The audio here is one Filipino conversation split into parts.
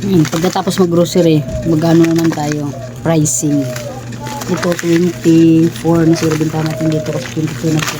Pagkatapos mag-grocery, magano naman tayo, pricing. Ito 24 na siguro bintahan natin dito kasi 22 na po.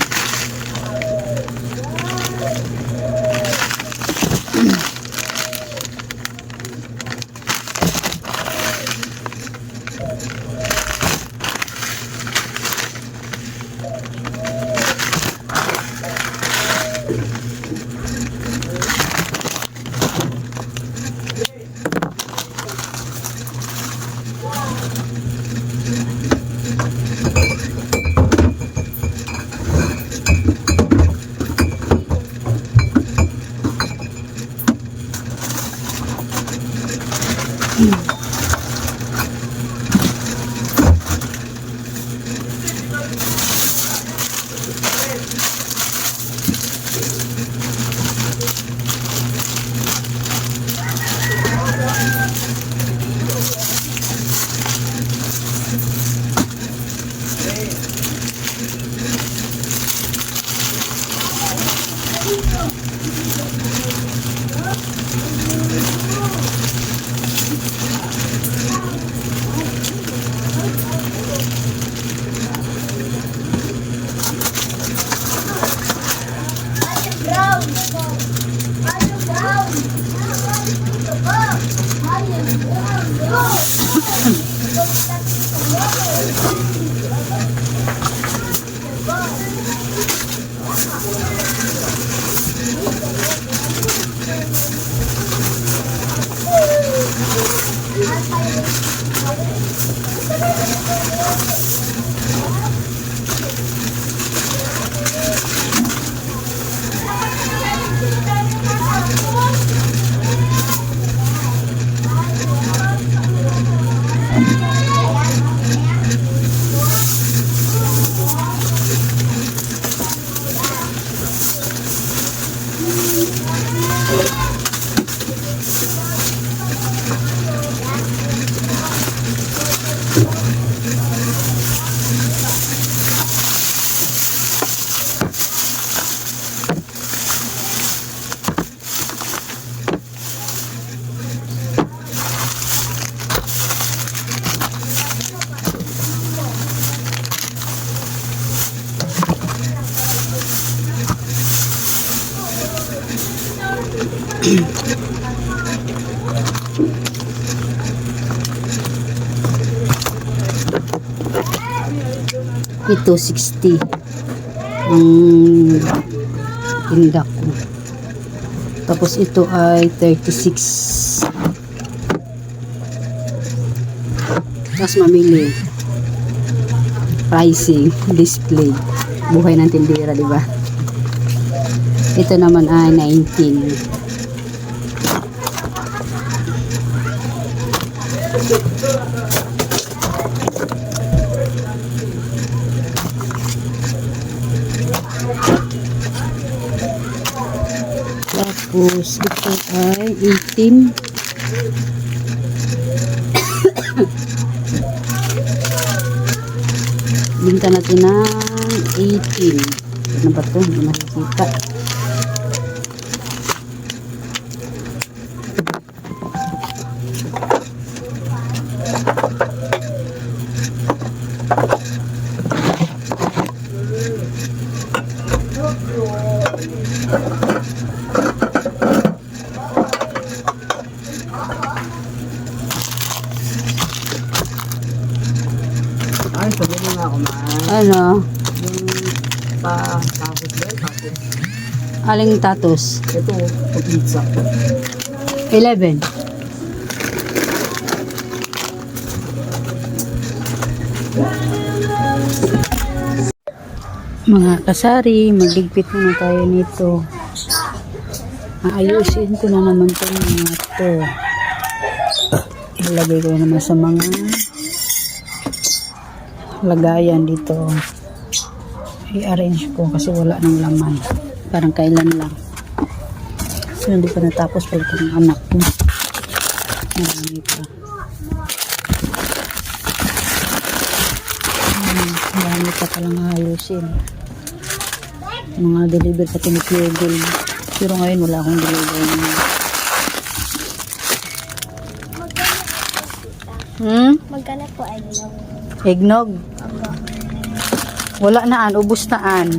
Ito 60 ang tinda ko. Tapos ito ay 36. Tapos mamili. Pricing, display. Buhay ng tindera, di ba? Ito naman ay 19. Tapos ito ay 18. Binta natin ng 18. Ano ba ito? Hindi makikita. Ay, sabi mo nga ako man. Ano? Yung tapos ba? Tapos. Aling tatos? Ito, pizza. 11. Mga kasari, magligpit muna tayo nito. Aayusin ko na naman ito mga ito. Ilagay ko naman sa mga lagayan dito. I-arrange ko kasi wala nang laman. Parang kailan lang. So, hindi pa natapos pala ito ng anak ko. Marami pa. Marami pa palang ayusin. Mga deliver sa tinipigil. Pero ngayon wala akong deliver. Magkano po ay lang? Eggnog. Wala naan, ubos naan.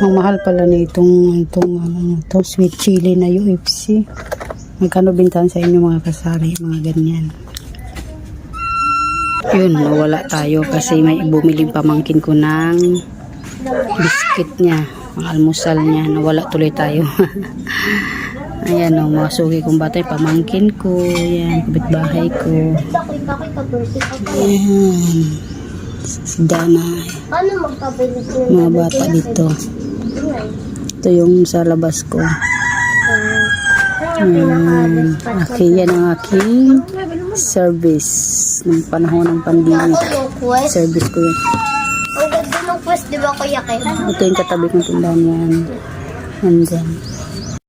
Ang mahal pala na itong ano to, sweet chili na UFC. Magkano bintahan sa inyo mga kasari, mga ganyan. Yun, nawala tayo kasi may bumiling pamangkin ko ng biscuit niya, ang almusal niya. Nawala tuloy tayo. Ayan o, mga suki kong bata, pamangkin ko. Ayan, kapitbahay ko. Ayan. Si Dana. Ano magkabili ko? Mga bata dito. Ito yung sa labas ko. Okay, yan ang aking service ng panahon ng pandemic. Service ko yun. Ang ganda ng quest, di ba Kuya Ken? Ito yung katabi kong tindahan yan. Andyan.